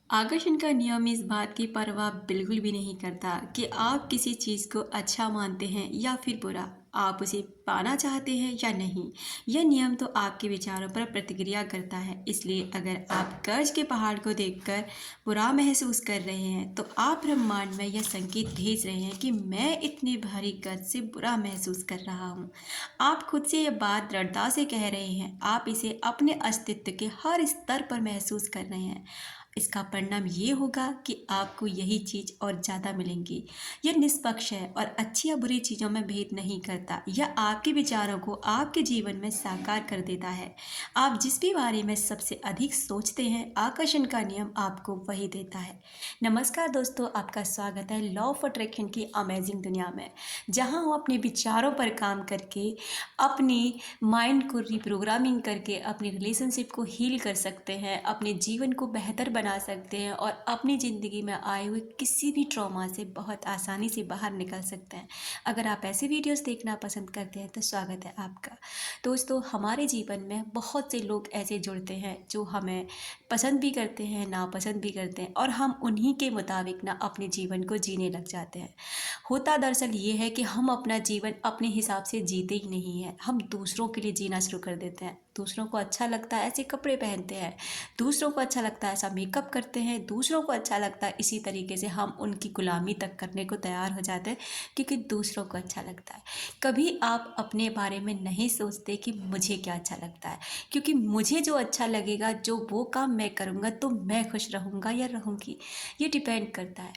आकर्षण का नियम इस बात की परवाह बिल्कुल भी नहीं करता कि आप किसी चीज़ को अच्छा मानते हैं या फिर बुरा। आप उसे पाना चाहते हैं या नहीं। यह नियम तो आपके विचारों पर प्रतिक्रिया करता है। इसलिए अगर आप कर्ज के पहाड़ को देखकर बुरा महसूस कर रहे हैं तो आप ब्रह्मांड में यह संकेत भेज रहे हैं कि मैं इतने भारी कर्ज से बुरा महसूस कर रहा हूँ। आप खुद से यह बात दृढ़ता से कह रहे हैं। आप इसे अपने अस्तित्व के हर स्तर पर महसूस कर रहे हैं। इसका परिणाम ये होगा कि आपको यही चीज़ और ज़्यादा मिलेंगी। यह निष्पक्ष है और अच्छी या बुरी चीज़ों में भेद नहीं करता। यह आपके विचारों को आपके जीवन में साकार कर देता है। आप जिस भी बारे में सबसे अधिक सोचते हैं, आकर्षण का नियम आपको वही देता है। नमस्कार दोस्तों, आपका स्वागत है लॉ ऑफ अट्रैक्शन की अमेजिंग दुनिया में, जहां हम अपने विचारों पर काम करके अपनी माइंड को रिप्रोग्रामिंग करके अपनी रिलेशनशिप को हील कर सकते हैं, अपने जीवन को बेहतर बना सकते हैं और अपनी ज़िंदगी में आए हुए किसी भी ट्रॉमा से बहुत आसानी से बाहर निकल सकते हैं। अगर आप ऐसे वीडियोस देखना पसंद करते हैं तो स्वागत है आपका। दोस्तों, हमारे जीवन में बहुत से लोग ऐसे जुड़ते हैं जो हमें पसंद भी करते हैं, नापसंद भी करते हैं और हम उन्हीं के मुताबिक ना अपने जीवन को जीने लग जाते हैं। होता दरअसल ये है कि हम अपना जीवन अपने हिसाब से जीते ही नहीं हैं। हम दूसरों के लिए जीना शुरू कर देते हैं। दूसरों को अच्छा लगता है ऐसे कपड़े पहनते हैं, दूसरों को अच्छा लगता है ऐसा मेकअप करते हैं, दूसरों को अच्छा लगता है इसी तरीके से हम उनकी गुलामी तक करने को तैयार हो जाते हैं क्योंकि दूसरों को अच्छा लगता है। कभी आप अपने बारे में नहीं सोचते कि मुझे क्या अच्छा लगता है, क्योंकि मुझे जो अच्छा लगेगा, जो वो काम मैं करूँगा तो मैं खुश रहूँगा या रहूँगी, ये डिपेंड करता है।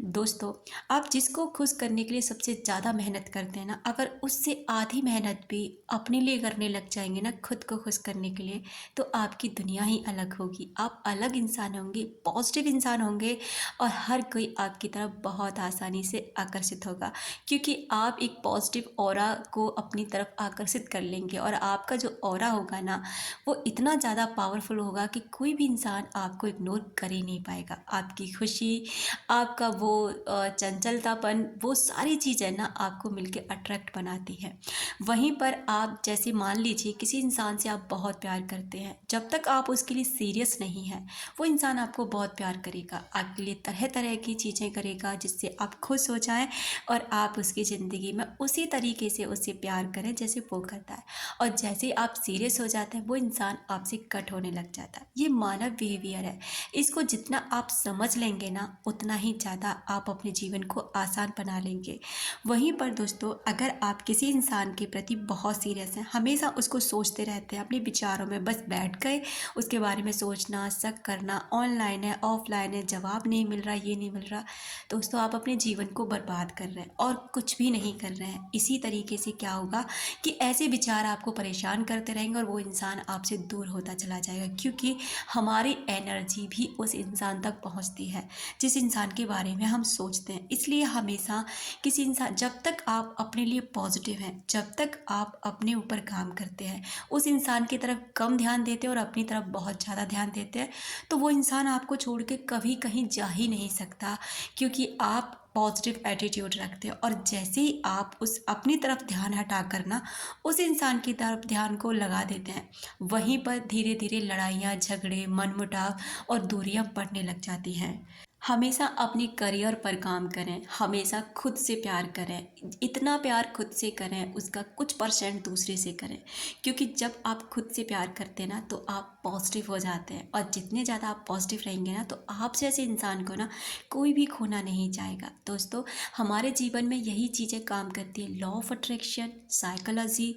दोस्तों, आप जिसको खुश करने के लिए सबसे ज़्यादा मेहनत करते हैं ना, अगर उससे आधी मेहनत भी अपने लिए करने लग जाएंगे ना खुद को खुश करने के लिए, तो आपकी दुनिया ही अलग होगी। आप अलग इंसान होंगे, पॉजिटिव इंसान होंगे और हर कोई आपकी तरफ बहुत आसानी से आकर्षित होगा, क्योंकि आप एक पॉजिटिव ऑरा को अपनी तरफ आकर्षित कर लेंगे और आपका जो ऑरा होगा ना, वो इतना ज़्यादा पावरफुल होगा कि कोई भी इंसान आपको इग्नोर कर ही नहीं पाएगा। आपकी खुशी, आपका वो चंचलतापन, वो सारी चीज़ें ना आपको मिलके अट्रैक्ट बनाती हैं। वहीं पर आप जैसे मान लीजिए किसी इंसान से आप बहुत प्यार करते हैं, जब तक आप उसके लिए सीरियस नहीं हैं, वो इंसान आपको बहुत प्यार करेगा, आपके लिए तरह तरह की चीज़ें करेगा जिससे आप खुश हो जाएं और आप उसकी ज़िंदगी में उसी तरीके से उससे प्यार करें जैसे वो करता है। और जैसे ही आप सीरियस हो जाते हैं, वो इंसान आपसे कट होने लग जाता है। ये मानव बिहेवियर है। इसको जितना आप समझ लेंगे ना, उतना ही ज़्यादा आप अपने जीवन को आसान बना लेंगे। वहीं पर दोस्तों, अगर आप किसी इंसान के प्रति बहुत सीरियस हैं, हमेशा उसको सोचते रहते हैं, अपने विचारों में बस बैठ गए, उसके बारे में सोचना, शक करना, ऑनलाइन है ऑफलाइन है, जवाब नहीं मिल रहा, ये नहीं मिल रहा, दोस्तों आप अपने जीवन को बर्बाद कर रहे हैं और कुछ भी नहीं कर रहे हैं। इसी तरीके से क्या होगा कि ऐसे विचार आपको परेशान करते रहेंगे और वो इंसान आपसे दूर होता चला जाएगा, क्योंकि हमारी एनर्जी भी उस इंसान तक पहुंचती है जिस इंसान के बारे में हम सोचते हैं। इसलिए हमेशा किसी इंसान, जब तक आप अपने लिए पॉजिटिव हैं, जब तक आप अपने ऊपर काम करते हैं, उस इंसान की तरफ कम ध्यान देते हैं और अपनी तरफ बहुत ज़्यादा ध्यान देते हैं, तो वो इंसान आपको छोड़ के कभी कहीं जा ही नहीं सकता, क्योंकि आप पॉजिटिव एटीट्यूड रखते हैं। और जैसे ही आप उस अपनी तरफ ध्यान हटा कर ना उस इंसान की तरफ ध्यान को लगा देते हैं, वहीं पर धीरे धीरे लड़ाइयाँ, झगड़े, मनमुटाव और दूरियां बढ़ने लग जाती हैं। हमेशा अपने करियर पर काम करें, हमेशा खुद से प्यार करें, इतना प्यार खुद से करें उसका कुछ परसेंट दूसरे से करें, क्योंकि जब आप खुद से प्यार करते हैं ना तो आप पॉजिटिव हो जाते हैं और जितने ज़्यादा आप पॉजिटिव रहेंगे ना तो आप जैसे इंसान को ना कोई भी खोना नहीं चाहेगा। दोस्तों, हमारे जीवन में यही चीज़ें काम करती है, law of attraction, psychology,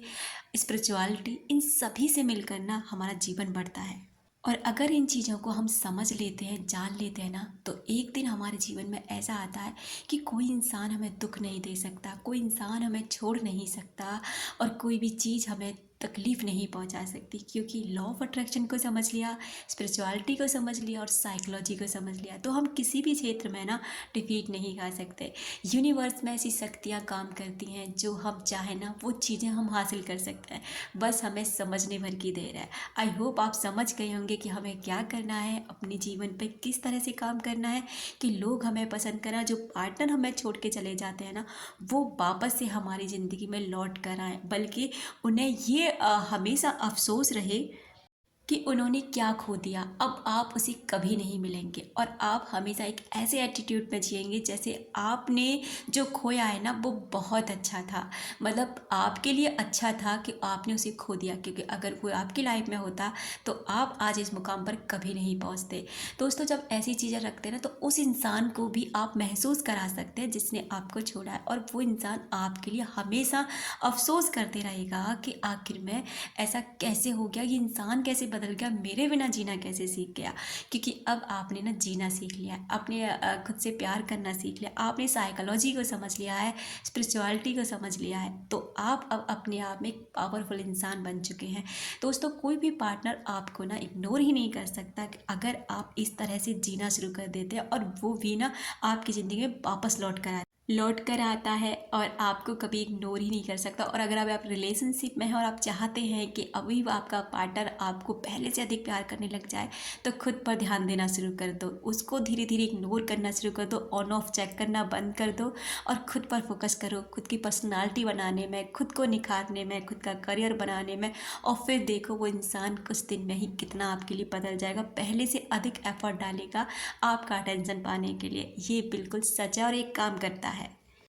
spirituality, इन सभी से मिलकर ना हमारा जीवन बढ़ता है। और अगर इन चीज़ों को हम समझ लेते हैं, जान लेते हैं ना, तो एक दिन हमारे जीवन में ऐसा आता है कि कोई इंसान हमें दुख नहीं दे सकता, कोई इंसान हमें छोड़ नहीं सकता और कोई भी चीज़ हमें तकलीफ़ नहीं पहुंचा सकती, क्योंकि लॉ ऑफ अट्रैक्शन को समझ लिया, स्पिरिचुअलिटी को समझ लिया और साइकोलॉजी को समझ लिया, तो हम किसी भी क्षेत्र में ना डिफीट नहीं खा सकते। यूनिवर्स में ऐसी शक्तियाँ काम करती हैं, जो हम चाहे ना वो चीज़ें हम हासिल कर सकते हैं, बस हमें समझने भर की देर है। आई होप आप समझ गए होंगे कि हमें क्या करना है, अपने जीवन पे किस तरह से काम करना है कि लोग हमें पसंद करें, जो पार्टनर हमें छोड़ के चले जाते हैं ना, वो वापस से हमारी ज़िंदगी में लौट कर आए, बल्कि उन्हें ये हमेशा अफसोस रहे कि उन्होंने क्या खो दिया, अब आप उसे कभी नहीं मिलेंगे और आप हमेशा एक ऐसे एटीट्यूड में जिएंगे जैसे आपने जो खोया है ना वो बहुत अच्छा था, मतलब आपके लिए अच्छा था कि आपने उसे खो दिया, क्योंकि अगर वो आपकी लाइफ में होता तो आप आज इस मुकाम पर कभी नहीं पहुंचते। दोस्तों, जब ऐसी चीज़ें रखते हैं ना तो उस इंसान को भी आप महसूस करा सकते हैं जिसने आपको छोड़ा है, और वो इंसान आपके लिए हमेशा अफसोस करते रहेगा कि आखिर में ऐसा कैसे हो गया, ये इंसान कैसे बदल गया, मेरे बिना जीना कैसे सीख गया। क्योंकि अब आपने ना जीना सीख लिया है, आपने खुद से प्यार करना सीख लिया, आपने साइकोलॉजी को समझ लिया है, स्पिरिचुअलिटी को समझ लिया है, तो आप अब अपने आप में एक पावरफुल इंसान बन चुके हैं। दोस्तों, कोई भी पार्टनर आपको ना इग्नोर ही नहीं कर सकता कि अगर आप इस तरह से जीना शुरू कर देते हैं, और वो भी ना आपकी ज़िंदगी में वापस लौट कर आता है और आपको कभी इग्नोर ही नहीं कर सकता। और अगर आप रिलेशनशिप में हैं और आप चाहते हैं कि अभी आपका पार्टनर आपको पहले से अधिक प्यार करने लग जाए, तो खुद पर ध्यान देना शुरू कर दो, उसको धीरे धीरे इग्नोर करना शुरू कर दो, ऑन ऑफ चेक करना बंद कर दो और खुद पर फोकस करो, खुद की पर्सनालिटी बनाने में, खुद को निखारने में, खुद का करियर बनाने में। और फिर देखो वो इंसान कुछ दिन में ही कितना आपके लिए बदल जाएगा, पहले से अधिक एफर्ट डालेगा आपका अटेंशन पाने के लिए। ये बिल्कुल सच है और एक काम करता है।